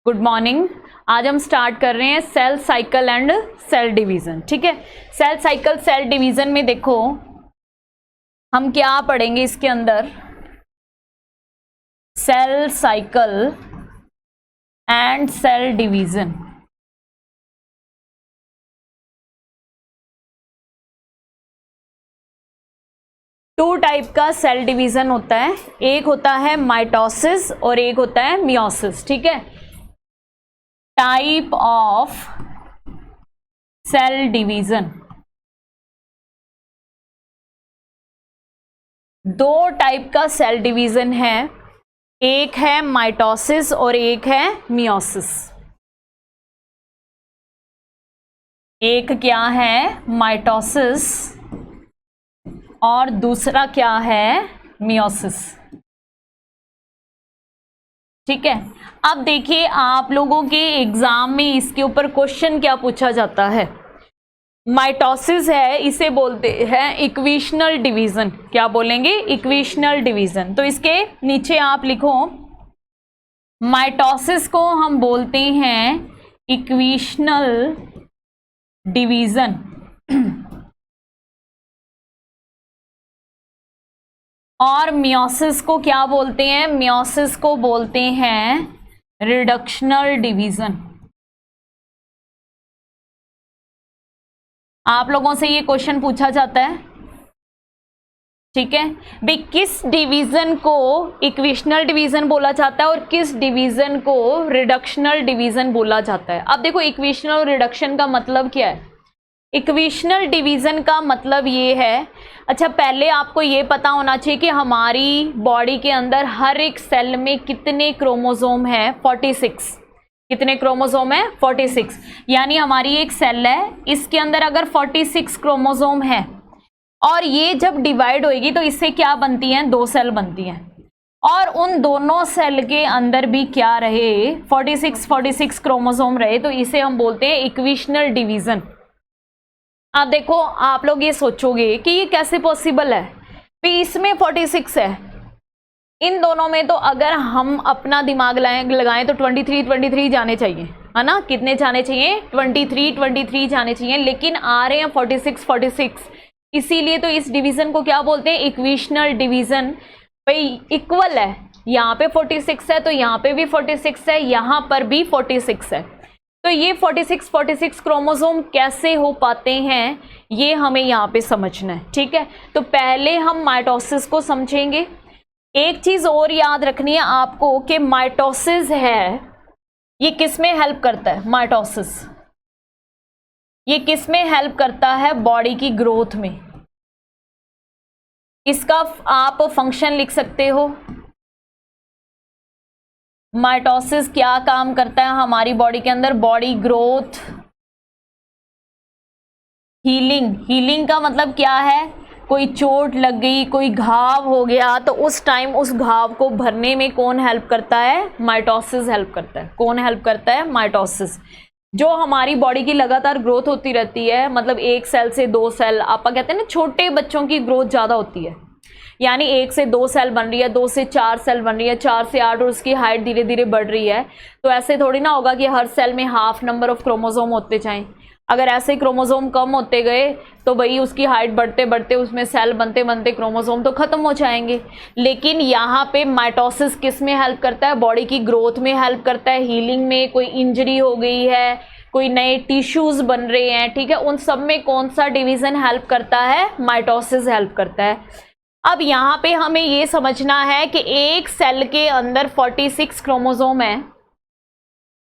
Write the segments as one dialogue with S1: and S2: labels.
S1: Good morning. आज हम start कर रहे हैं cell cycle and cell division. ठीक है, सेल साइकिल सेल डिवीजन में देखो हम क्या पढ़ेंगे इसके अंदर, cell cycle and cell division. Two type का सेल डिवीजन होता है, एक होता है माइटोसिस और एक होता है मियोसिस। ठीक है, टाइप ऑफ सेल डिवीजन, दो टाइप का सेल डिवीजन है, एक है माइटोसिस और एक है मियोसिस। एक क्या है माइटोसिस और दूसरा क्या है मियोसिस। ठीक है, अब देखिए आप लोगों के एग्जाम में इसके ऊपर क्वेश्चन क्या पूछा जाता है। माइटोसिस है, इसे बोलते हैं इक्वेशनल डिवीजन। क्या बोलेंगे? Equational division. तो इसके नीचे आप लिखो माइटोसिस को हम बोलते हैं इक्वेशनल डिवीजन और मियोसिस को क्या बोलते हैं? मियोसिस को बोलते हैं रिडक्शनल डिवीजन। आप लोगों से ये क्वेश्चन पूछा जाता है। ठीक है भाई, किस डिवीजन को इक्वेशनल डिवीजन बोला जाता है और किस डिवीजन को रिडक्शनल डिवीजन बोला जाता है। अब देखो इक्वेशनल और रिडक्शन का मतलब क्या है। इक्वेशनल डिवीजन का मतलब ये है, अच्छा पहले आपको ये पता होना चाहिए कि हमारी बॉडी के अंदर हर एक सेल में कितने क्रोमोसोम है? 46। कितने क्रोमोसोम है? 46। यानी हमारी एक सेल है, इसके अंदर अगर 46 क्रोमोसोम है और ये जब डिवाइड होएगी तो इससे क्या बनती हैं? दो सेल बनती हैं। और उन दोनों सेल के अंदर भी क्या रहे? 46 क्रोमोसोम रहे, तो इसे हम बोलते हैं इक्वेशनल डिवीजन। अब देखो आप लोग ये सोचोगे कि ये कैसे पॉसिबल है भी, इसमें 46 है, इन दोनों में तो अगर हम अपना दिमाग लगाएं तो 23 जाने चाहिए, है ना? कितने जाने चाहिए? 23 जाने चाहिए, लेकिन आ रहे हैं 46। इसीलिए तो इस डिवीजन को क्या बोलते हैं? Equational division. भाई इक्वल है, यहाँ पे 46 है तो यहाँ पे भी 46 है, यहाँ पर भी 46 है। तो ये 46 क्रोमोसोम कैसे हो पाते हैं ये हमें यहाँ पे समझना है। ठीक है, तो पहले हम माइटोसिस को समझेंगे। एक चीज और याद रखनी है आपको कि माइटोसिस है, ये किस में हेल्प करता है? माइटोसिस ये किस में हेल्प करता है? बॉडी की ग्रोथ में। इसका आप फंक्शन लिख सकते हो। माइटोसिस क्या काम करता है हमारी बॉडी के अंदर? बॉडी ग्रोथ, हीलिंग का मतलब क्या है? कोई चोट लग गई, कोई घाव हो गया, तो उस टाइम उस घाव को भरने में कौन हेल्प करता है? माइटोसिस हेल्प करता है। कौन हेल्प करता है? माइटोसिस। जो हमारी बॉडी की लगातार ग्रोथ होती रहती है, मतलब एक सेल से दो सेल, आप कहते हैं ना छोटे बच्चों की ग्रोथ ज्यादा होती है, यानी 1 से 2 सेल बन रही है, 2 से 4 सेल बन रही है, 4 से 8 और उसकी हाइट धीरे धीरे बढ़ रही है। तो ऐसे थोड़ी ना होगा कि हर सेल में हाफ नंबर ऑफ क्रोमोसोम होते जाएं। अगर ऐसे क्रोमोसोम कम होते गए तो भाई उसकी हाइट बढ़ते बढ़ते उसमें सेल बनते बनते क्रोमोसोम तो खत्म हो जाएंगे। लेकिन यहाँ पे माइटोसिस किस में हेल्प करता है? बॉडी की ग्रोथ में हेल्प करता है, हीलिंग में। कोई इंजरी हो गई है, कोई नए टिश्यूज बन रहे हैं, ठीक है, उन सब में कौन सा डिवीजन हेल्प करता है? माइटोसिस हेल्प करता है। अब यहाँ पे हमें ये समझना है कि एक सेल के अंदर 46 क्रोमोसोम है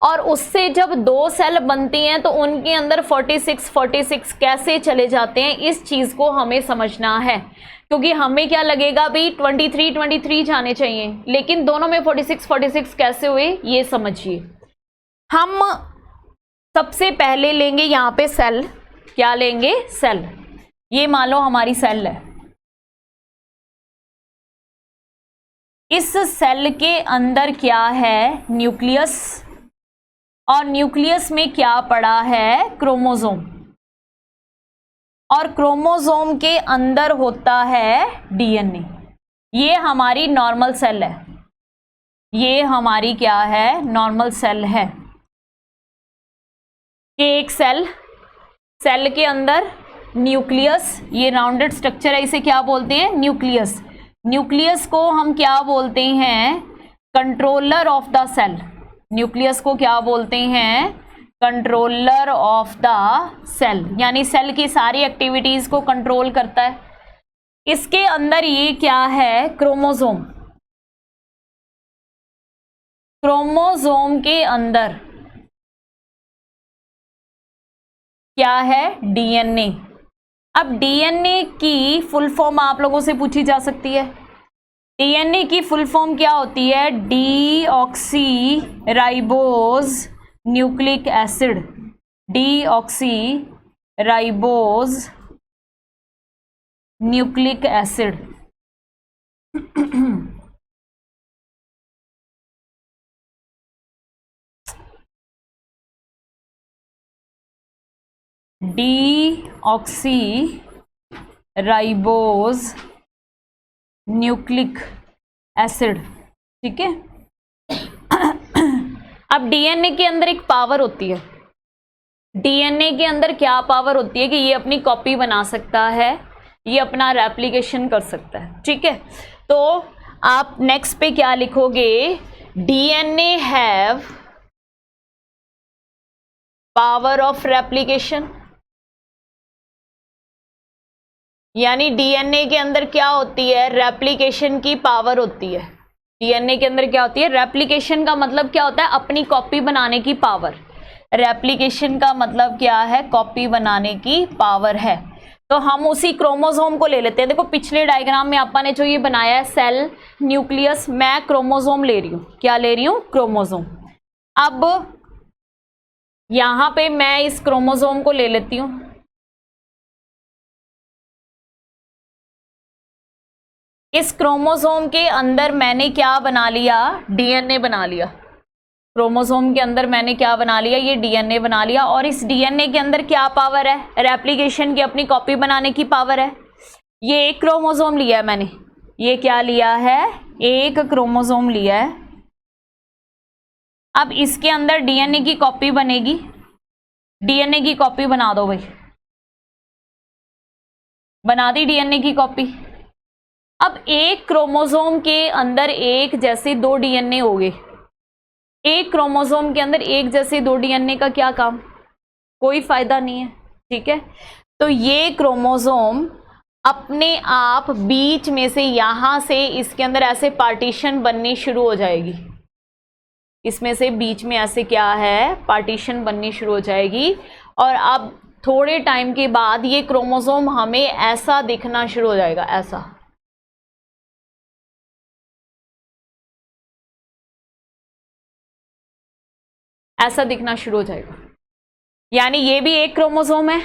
S1: और उससे जब दो सेल बनती हैं तो उनके अंदर 46 कैसे चले जाते हैं, इस चीज को हमें समझना है। क्योंकि हमें क्या लगेगा भाई 23 जाने चाहिए, लेकिन दोनों में 46 कैसे हुए ये समझिए। हम सबसे पहले लेंगे यहाँ पे सेल। क्या लेंगे? सेल। ये मान लो हमारी सेल है, इस सेल के अंदर क्या है? न्यूक्लियस, और न्यूक्लियस में क्या पड़ा है? क्रोमोसोम, और क्रोमोसोम के अंदर होता है डीएनए। ये हमारी नॉर्मल सेल है। ये हमारी क्या है, नॉर्मल सेल है। कि एक सेल के अंदर न्यूक्लियस, ये राउंडेड स्ट्रक्चर है, इसे क्या बोलते हैं, न्यूक्लियस। न्यूक्लियस को हम क्या बोलते हैं, controller of the cell. Nucleus को क्या बोलते हैं, कंट्रोलर ऑफ द सेल, यानी सेल की सारी एक्टिविटीज को कंट्रोल करता है। इसके अंदर ये क्या है, क्रोमोसोम। क्रोमोसोम के अंदर क्या है, डीएनए। अब डीएनए की फुल फॉर्म आप लोगों से पूछी जा सकती है। डीएनए की फुल फॉर्म क्या होती है, deoxy ribose nucleic acid. Deoxy ribose nucleic acid. Deoxy ribose nucleic acid, ठीक है। अब डीएनए के अंदर एक पावर होती है। डीएनए के अंदर क्या पावर होती है कि ये अपनी कॉपी बना सकता है, ये अपना रेप्लिकेशन कर सकता है, ठीक है। तो आप नेक्स्ट पे क्या लिखोगे, DNA have power of replication, यानी डीएनए के अंदर क्या होती है, रेप्लिकेशन की पावर होती है। डीएनए के अंदर क्या होती है, रेप्लिकेशन का मतलब क्या होता है, अपनी कॉपी बनाने की पावर। रेप्लिकेशन का मतलब क्या है, कॉपी बनाने की पावर है। तो हम उसी क्रोमोसोम को ले लेते हैं। देखो पिछले डायग्राम में अपन ने जो ये बनाया है सेल, न्यूक्लियस, मैं क्रोमोसोम ले रही हूं। क्या ले रही हूं, क्रोमोसोम। अब यहां पे मैं इस क्रोमोसोम को ले लेती हूं। इस क्रोमोसोम के अंदर मैंने क्या बना लिया, डीएनए बना लिया। क्रोमोसोम के अंदर मैंने क्या बना लिया, ये डीएनए बना लिया। और इस डीएनए के अंदर क्या पावर है, रेप्लिकेशन की, अपनी कॉपी बनाने की पावर है। ये एक क्रोमोसोम लिया है मैंने, ये क्या लिया है, एक क्रोमोसोम लिया है। अब इसके अंदर डीएनए की कॉपी बनेगी। डीएनए की कॉपी बना दो भाई, बना दी डीएनए की कॉपी। अब एक क्रोमोसोम के अंदर एक जैसे दो डीएनए हो गए। एक क्रोमोसोम के अंदर एक जैसे दो डीएनए का क्या काम, कोई फायदा नहीं है, ठीक है। तो ये क्रोमोसोम अपने आप बीच में से, यहां से इसके अंदर ऐसे पार्टीशन बननी शुरू हो जाएगी। इसमें से बीच में ऐसे क्या है, पार्टीशन बननी शुरू हो जाएगी। और अब थोड़े टाइम के बाद ये क्रोमोसोम हमें ऐसा दिखना शुरू हो जाएगा, ऐसा दिखना शुरू हो जाएगा। यानी ये भी एक क्रोमोसोम है,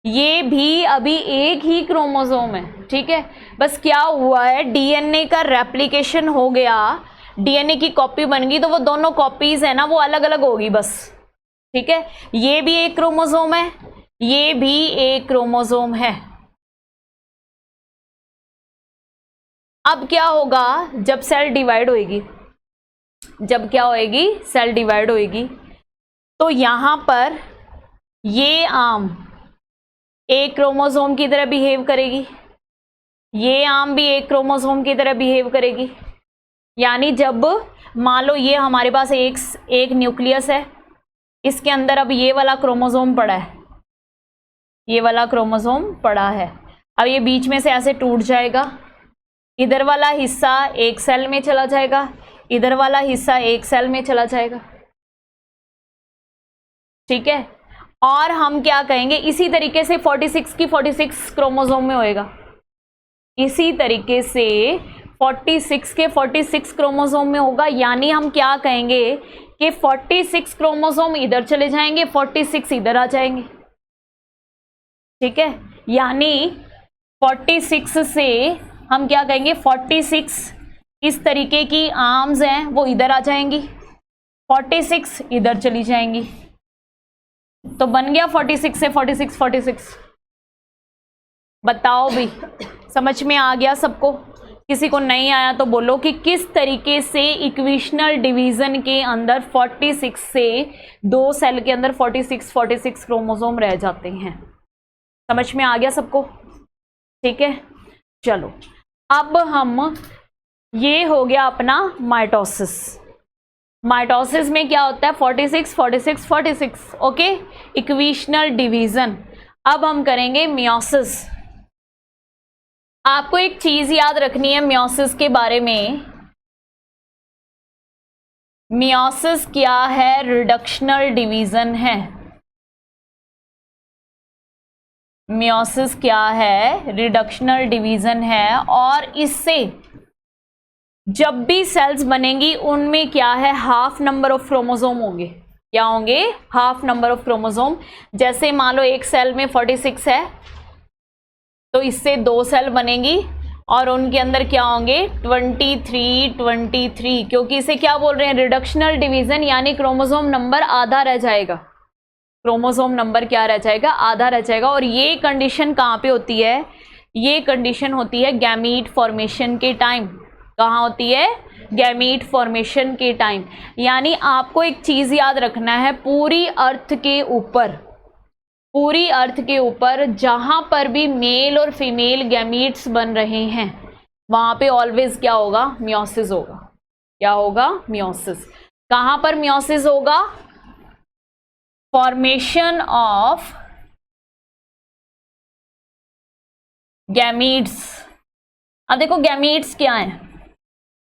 S1: ये भी अभी एक ही क्रोमोसोम है, ठीक है। बस क्या हुआ है, डीएनए का रेप्लिकेशन हो गया, डीएनए की कॉपी बन गई, तो वो दोनों कॉपीज है ना, वो अलग अलग होगी बस, ठीक है। ये भी एक क्रोमोसोम है, ये भी एक क्रोमोसोम है। अब क्या होगा, जब सेल डिवाइड होएगी, जब क्या होएगी, सेल डिवाइड होएगी, तो यहां पर ये आर्म एक क्रोमोसोम की तरह बिहेव करेगी, ये आर्म भी एक क्रोमोसोम की तरह बिहेव करेगी। यानी जब मान लो ये हमारे पास एक न्यूक्लियस है, इसके अंदर अब ये वाला क्रोमोसोम पड़ा है, ये वाला क्रोमोसोम पड़ा है। अब ये बीच में से ऐसे टूट जाएगा, इधर वाला हिस्सा एक सेल में चला जाएगा, इधर वाला हिस्सा एक सेल में चला जाएगा, ठीक है। और हम क्या कहेंगे, इसी तरीके से 46 की 46 क्रोमोसोम में होएगा। इसी तरीके से 46 के 46 क्रोमोसोम में होगा। यानी हम क्या कहेंगे कि 46 क्रोमोसोम इधर चले जाएंगे, 46 इधर आ जाएंगे, ठीक है। यानी 46 से हम क्या कहेंगे, 46 इस तरीके की आर्म्स हैं वो इधर आ जाएंगी, 46 इधर चली जाएंगी। तो बन गया 46 से 46 46। बताओ भी, समझ में आ गया सबको। किसी को नहीं आया तो बोलो कि किस तरीके से इक्वेशनल डिवीजन के अंदर 46 से 2 सेल के अंदर 46 क्रोमोसोम रह जाते हैं। समझ में आ गया सबको? ठीक है, चलो अब हम, ये हो गया अपना माइटोसिस। माइटोसिस में क्या होता है? 46 ओके, इक्वेशनल डिवीजन। अब हम करेंगे मियोसिस। आपको एक चीज याद रखनी है मियोसिस के बारे में। मियोसिस क्या है? रिडक्शनल डिवीजन है। मियोसिस क्या है? रिडक्शनल डिवीजन है। और इससे जब भी सेल्स बनेंगी उनमें क्या है? हाफ नंबर ऑफ क्रोमोसोम होंगे। क्या होंगे? Half number of chromosome. जैसे मान लो एक सेल में 46 है तो इससे 2 सेल बनेंगी और उनके अंदर क्या होंगे? 23, क्योंकि इसे क्या बोल रहे हैं? रिडक्शनल डिवीजन, यानी क्रोमोसोम नंबर आधा रह जाएगा। क्रोमोसोम नंबर क्या रह जाएगा? आधा रह जाएगा। और ये कंडीशन कहाँ पे होती है? ये कंडीशन होती है गैमीट फॉर्मेशन के टाइम। कहाँ होती है? गैमीट फॉर्मेशन के टाइम। यानी आपको एक चीज याद रखना है, पूरी अर्थ के ऊपर जहां पर भी मेल और फीमेल गैमीट्स बन रहे हैं वहां पे ऑलवेज क्या होगा? मियोसिस होगा। क्या होगा? मियोसिस। कहां पर मियोसिस होगा? Formation of gametes. अब देखो गैमीट्स क्या है?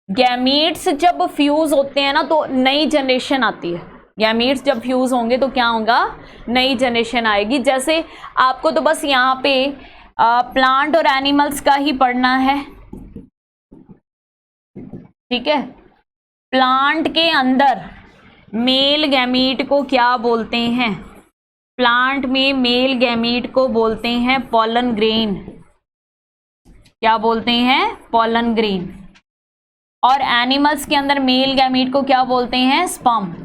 S1: गैमीट्स जब फ्यूज होते हैं ना तो नई जनरेशन आती है। गैमीट्स जब फ्यूज होंगे तो क्या होगा? नई जनरेशन आएगी। जैसे आपको तो बस यहाँ पे प्लांट और एनिमल्स का ही पढ़ना है, ठीक है। प्लांट के अंदर मेल गैमीट को क्या बोलते हैं? प्लांट में मेल गैमीट को बोलते हैं पॉलन ग्रेन। क्या बोलते हैं? Pollen grain. और एनिमल्स के अंदर मेल गैमीट को क्या बोलते हैं? स्पर्म।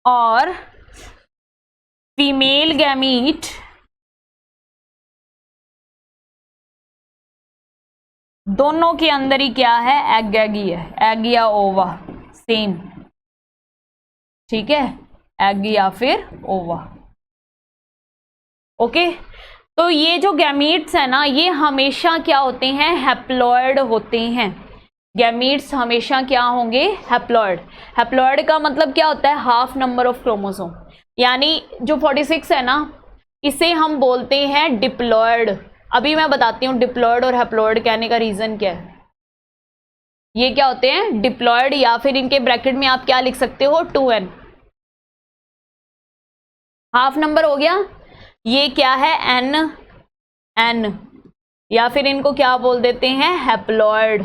S1: और फीमेल गैमीट दोनों के अंदर ही क्या है? एग है। एग या ओवा, सेम, ठीक है। एग या फिर ओवा। ओके, तो ये जो गैमीट्स है ना, ये हमेशा क्या होते हैं? हैप्लॉयड होते हैं। गैमीट्स हमेशा क्या होंगे? हैप्लॉयड। हैप्लॉयड का मतलब क्या होता है? Half number of chromosome. यानी जो 46 है ना, इसे हम बोलते हैं डिप्लॉयड। अभी मैं बताती हूँ डिप्लॉयड और हैप्लॉयड कहने का रीजन क्या है। ये क्या होते हैं? डिप्लॉयड, या फिर इनके ब्रैकेट में आप क्या लिख सकते हो? 2n। हाफ नंबर हो गया। ये क्या है? n। या फिर इनको क्या बोल देते हैं? हैप्लॉयड।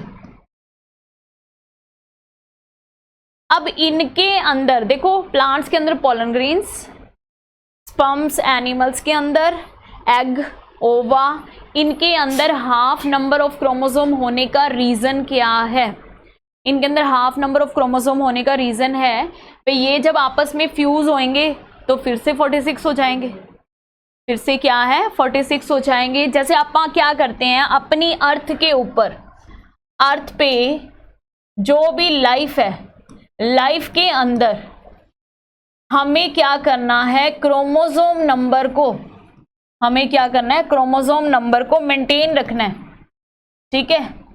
S1: अब इनके अंदर देखो, प्लांट्स के अंदर पॉलन ग्रेन्स, स्पर्म्स एनिमल्स के अंदर, एग, ओवा, इनके अंदर हाफ नंबर ऑफ क्रोमोसोम होने का रीजन क्या है? इनके अंदर हाफ नंबर ऑफ क्रोमोसोम होने का रीजन है तो ये जब आपस में फ्यूज होंगे तो फिर से 46 हो जाएंगे। फिर से क्या है? 46 हो जाएंगे। जैसे आप क्या करते हैं, अपनी अर्थ के ऊपर, अर्थ पे जो भी लाइफ है, लाइफ के अंदर हमें क्या करना है? क्रोमोसोम नंबर को, हमें क्या करना है? क्रोमोसोम नंबर को मेंटेन रखना है, ठीक है।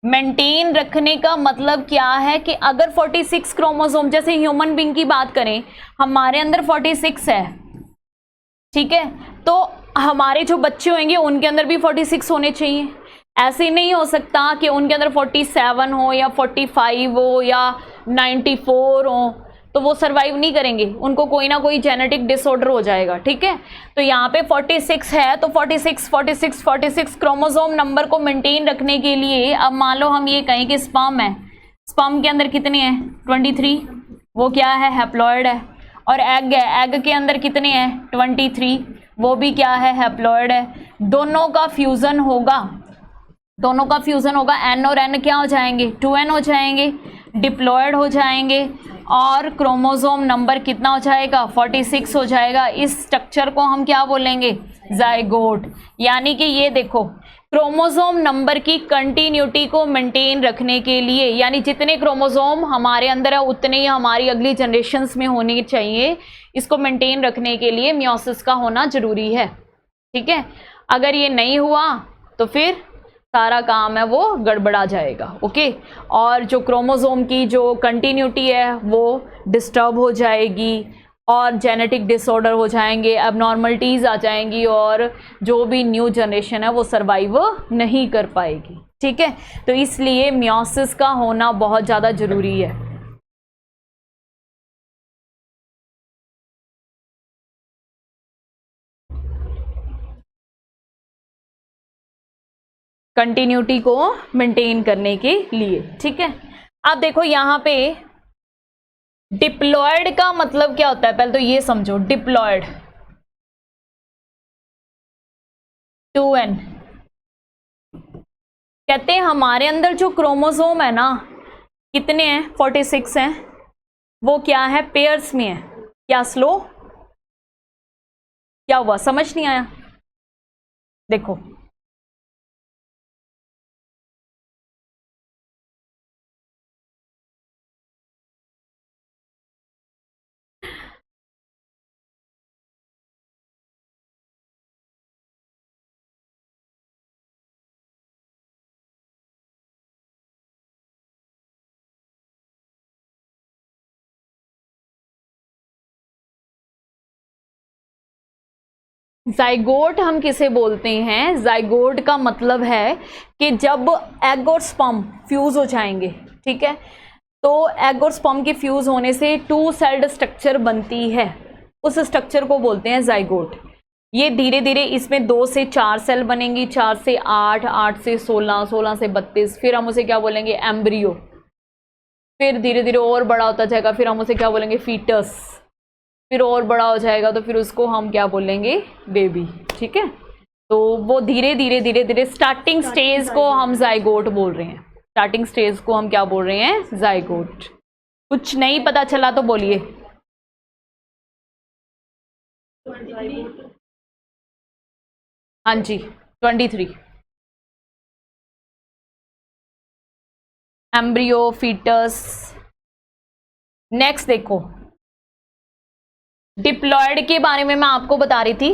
S1: मेंटेन रखने का मतलब क्या है कि अगर 46 क्रोमोसोम, जैसे ह्यूमन बीइंग की बात करें, हमारे अंदर 46 है, ठीक है, तो हमारे जो बच्चे होंगे उनके अंदर भी 46 होने चाहिए। ऐसे नहीं हो सकता कि उनके अंदर 47 हो या 45 हो या 94 हो, तो वो सरवाइव नहीं करेंगे, उनको कोई ना कोई जेनेटिक डिसऑर्डर हो जाएगा, ठीक है। तो यहाँ पे 46 है तो 46 क्रोमोसोम नंबर को मेंटेन रखने के लिए, अब मान लो हम ये कहें कि स्पर्म है, स्पर्म के अंदर कितने हैं? 23, वो क्या है? हैप्लॉयड है। और एग है, एग के अंदर कितने हैं? 23, वो भी क्या है? हैप्लॉयड है। दोनों का फ्यूजन होगा, दोनों का फ्यूजन होगा, n और n क्या हो जाएंगे? 2n हो जाएंगे, डिप्लॉयड हो जाएंगे, और क्रोमोसोम नंबर कितना हो जाएगा? 46 हो जाएगा। इस स्ट्रक्चर को हम क्या बोलेंगे? जाइगोट। यानी कि ये देखो, क्रोमोसोम नंबर की कंटिन्यूटी को मेंटेन रखने के लिए, यानी जितने क्रोमोसोम हमारे अंदर है उतने ही हमारी अगली जनरेशन्स में होने चाहिए, इसको मेंटेन रखने के लिए मियोसिस का होना जरूरी है। ठीक है, अगर ये नहीं हुआ तो फिर सारा काम है वो गड़बड़ा जाएगा। ओके, और जो क्रोमोसोम की जो कंटिन्यूटी है वो डिस्टर्ब हो जाएगी और जेनेटिक डिसऑर्डर हो जाएंगे, एबनॉर्मलिटीज़ आ जाएंगी और जो भी न्यू जनरेशन है वो सर्वाइव नहीं कर पाएगी। ठीक है, तो इसलिए मियोसिस का होना बहुत ज़्यादा ज़रूरी है। कंटिन्यूटी को मेंटेन करने के लिए। ठीक है, अब देखो यहाँ पे डिप्लॉयड का मतलब क्या होता है, पहले तो ये समझो। डिप्लॉयड 2n कहते हैं हमारे अंदर जो क्रोमोसोम है ना, कितने हैं, 46 हैं, वो क्या है, पेयर्स में है। क्या स्लो, क्या हुआ, समझ नहीं आया? देखो जाइगोट हम किसे बोलते हैं? जाइगोट का मतलब है कि जब एग और स्पर्म फ्यूज हो जाएंगे, ठीक है, तो एग और स्पर्म के फ्यूज होने से 2 सेल्ड स्ट्रक्चर बनती है, उस स्ट्रक्चर को बोलते हैं जाइगोट। ये धीरे धीरे इसमें 2 से 4 सेल बनेंगी, 4 से 8, 8 से 16, 16 से 32, फिर हम उसे क्या बोलेंगे, एम्ब्रियो। फिर धीरे धीरे और बड़ा होता जाएगा, फिर हम उसे क्या बोलेंगे, फीटस। फिर और बड़ा हो जाएगा तो फिर उसको हम क्या बोलेंगे, बेबी। ठीक है, तो वो धीरे धीरे धीरे धीरे स्टार्टिंग स्टेज को हम जाइगोट बोल रहे हैं। स्टार्टिंग स्टेज को हम क्या बोल रहे हैं, जाइगोट। कुछ नहीं पता चला तो बोलिए। हाँ जी, 23 एम्ब्रियो, फीटस। नेक्स्ट देखो, डिप्लॉयड के बारे में मैं आपको बता रही थी।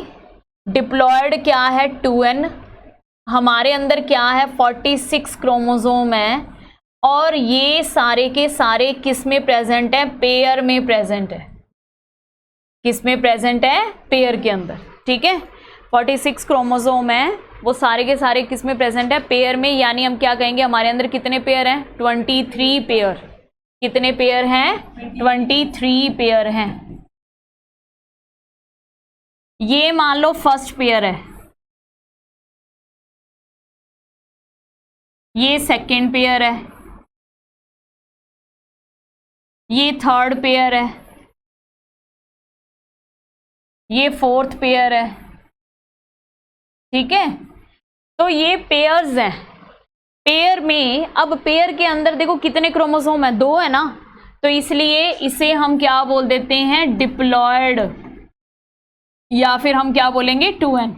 S1: डिप्लॉयड क्या है, 2n। हमारे अंदर क्या है, 46 क्रोमोसोम है और ये सारे के सारे किस में प्रेजेंट है, पेयर में प्रेजेंट है। किस में प्रेजेंट है, पेयर के अंदर। ठीक है, 46 क्रोमोसोम है, वो सारे के सारे किस में प्रेजेंट है, पेयर में। यानी हम क्या कहेंगे, हमारे अंदर कितने पेयर हैं, 23 पेयर। कितने पेयर हैं, 23 पेयर हैं। ये मान लो फर्स्ट पेयर है, ये सेकंड पेयर है, ये थर्ड पेयर है, ये फोर्थ पेयर है। ठीक है, तो ये पेयर्स हैं। पेयर में, अब पेयर के अंदर देखो कितने क्रोमोसोम है, 2 है ना, तो इसलिए इसे हम क्या बोल देते हैं, डिप्लॉयड, या फिर हम क्या बोलेंगे, 2n।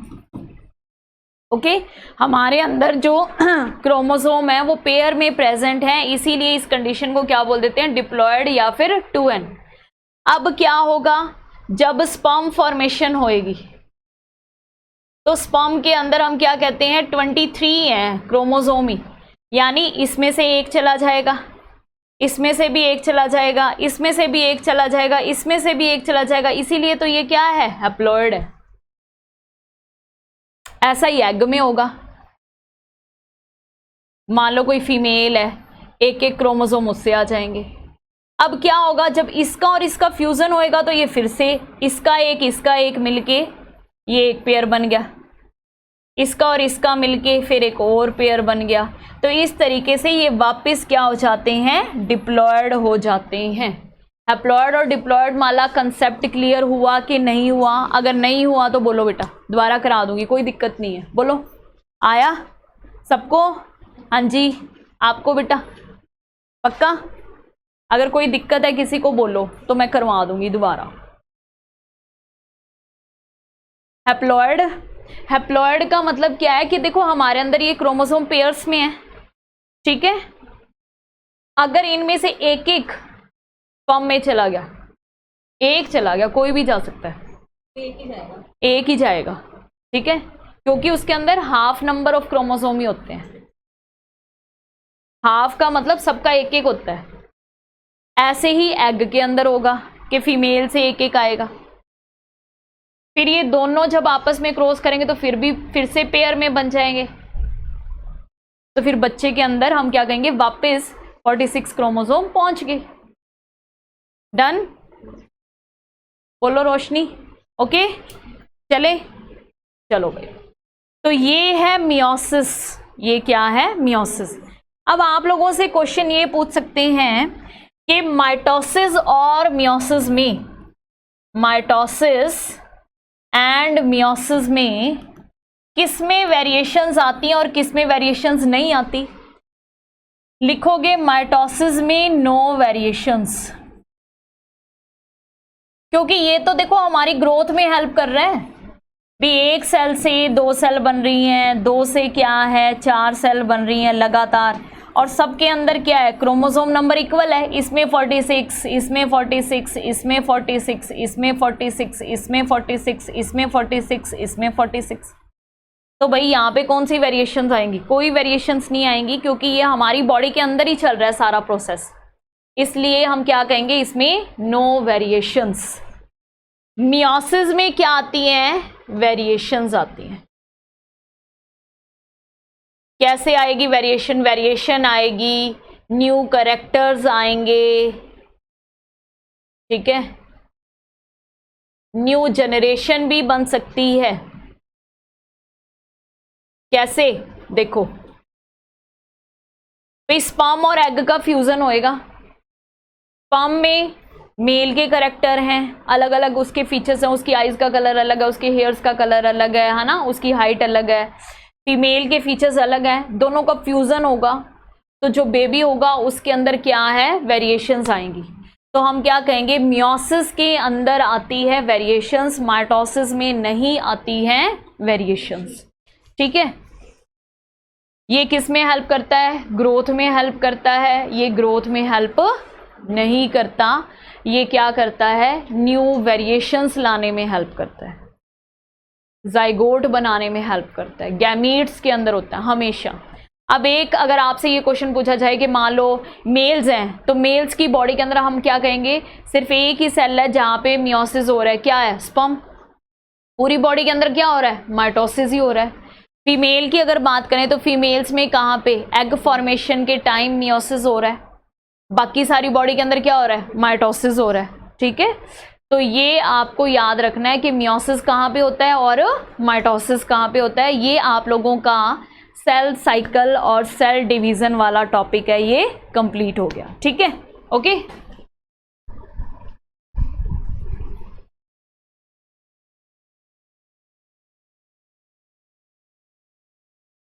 S1: ओके, हमारे अंदर जो क्रोमोसोम है वो पेयर में प्रेजेंट है, इसीलिए इस कंडीशन को क्या बोल देते हैं, डिप्लॉयड या फिर 2n। अब क्या होगा, जब स्पर्म फॉर्मेशन होएगी तो स्पर्म के अंदर हम क्या कहते हैं, 23 हैं क्रोमोसोम ही, यानी इसमें से एक चला जाएगा, इसमें से भी एक चला जाएगा, इसमें से भी एक चला जाएगा, इसमें से भी एक चला जाएगा, इसीलिए तो ये क्या है, हैप्लॉयड है। ऐसा ही एग में होगा। मान लो कोई फीमेल है, एक एक क्रोमोसोम उससे आ जाएंगे। अब क्या होगा, जब इसका और इसका फ्यूजन होएगा तो ये फिर से इसका एक मिलके ये एक पेयर बन गया, इसका और इसका मिलके फिर एक और पेयर बन गया। तो इस तरीके से ये वापस क्या हो जाते हैं, डिप्लॉयड हो जाते हैं। हैप्लॉयड और डिप्लॉयड माला कंसेप्ट क्लियर हुआ कि नहीं हुआ? अगर नहीं हुआ तो बोलो बेटा, दोबारा करा दूंगी, कोई दिक्कत नहीं है। बोलो, आया सबको? हाँ जी, आपको बेटा पक्का? अगर कोई दिक्कत है किसी को बोलो तो मैं करवा दूंगी दोबारा। हैप्लॉयड हैप्लॉयड का मतलब क्या है कि देखो हमारे अंदर ये क्रोमोसोम पेयर्स में है, ठीक है। अगर इनमें से एक एक स्पर्म में चला गया, एक चला गया, कोई भी जा सकता है, एक ही जाएगा, ठीक है, क्योंकि उसके अंदर हाफ नंबर ऑफ क्रोमोसोम ही होते हैं। हाफ का मतलब सबका एक एक होता है। ऐसे ही एग के अंदर होगा कि फीमेल से एक एक आएगा, फिर ये दोनों जब आपस में क्रॉस करेंगे तो फिर से पेयर में बन जाएंगे, तो फिर बच्चे के अंदर हम क्या कहेंगे, वापस 46 क्रोमोसोम पहुंच गए। डन, बोलो रोशनी, ओके। चलो भाई, तो ये है मियोसिस, ये क्या है, मियोसिस। अब आप लोगों से क्वेश्चन ये पूछ सकते हैं कि माइटोसिस और मियोसिस में, माइटोसिस एंड मियोसिस में किस में वेरिएशंस आती हैं और किस में वेरिएशंस नहीं आती। लिखोगे माइटोसिस में नो वेरिएशंस, क्योंकि ये तो देखो हमारी ग्रोथ में हेल्प कर रहे हैं भी। एक सेल से 2 सेल बन रही हैं, 2 से क्या है 4 सेल बन रही हैं लगातार, और सबके अंदर क्या है, क्रोमोसोम नंबर इक्वल है। इसमें 46, इसमें 46, इसमें 46, इसमें 46, इसमें 46, इसमें 46, इसमें 46। तो भाई यहाँ पे कौन सी वेरिएशंस आएंगी, कोई वेरिएशंस नहीं आएंगी, क्योंकि ये हमारी बॉडी के अंदर ही चल रहा है सारा प्रोसेस, इसलिए हम क्या कहेंगे, इसमें नो वेरिएशंस। मियोसिस में क्या आती हैं, वेरिएशंस आती हैं। कैसे आएगी वेरिएशन, वेरिएशन आएगी, न्यू कैरेक्टर्स आएंगे, ठीक है, न्यू जनरेशन भी बन सकती है। कैसे, देखो भाई स्पर्म और एग का फ्यूजन होएगा। स्पर्म में मेल के करेक्टर हैं, अलग अलग उसके फीचर्स हैं, उसकी आईज का कलर अलग है, उसके हेयर्स का कलर अलग है ना, उसकी हाइट अलग है। फीमेल के फीचर्स अलग हैं, दोनों का फ्यूजन होगा, तो जो बेबी होगा उसके अंदर क्या है, वेरिएशंस आएंगी। तो हम क्या कहेंगे, मियोसिस के अंदर आती है वेरिएशंस, माइटोसिस में नहीं आती हैं वेरिएशंस, ठीक है। ये किस में हेल्प करता है, ग्रोथ में हेल्प करता है, ये ग्रोथ में हेल्प नहीं करता, ये क्या करता है, न्यू वेरिएशंस लाने में हेल्प करता है, जाइगोट बनाने में हेल्प करता है, गैमीट्स के अंदर होता है हमेशा। अब एक अगर आपसे ये क्वेश्चन पूछा जाए कि मान लो मेल्स हैं, तो मेल्स की बॉडी के अंदर हम क्या कहेंगे, सिर्फ एक ही सेल है जहाँ पे मियोसिस हो रहा है, क्या है, स्पर्म। पूरी बॉडी के अंदर क्या हो रहा है, माइटोसिस ही हो रहा है। फीमेल की अगर बात करें तो फीमेल्स में कहाँ पे, एग फॉर्मेशन के टाइम मियोसिस हो रहा है, बाकी सारी बॉडी के अंदर क्या हो रहा है, माइटोसिस हो रहा है, ठीक है। तो ये आपको याद रखना है कि मियोसिस कहाँ पे होता है और माइटोसिस कहाँ पे होता है। ये आप लोगों का सेल साइकिल और सेल डिवीजन वाला टॉपिक है, ये कंप्लीट हो गया, ठीक है, ओके।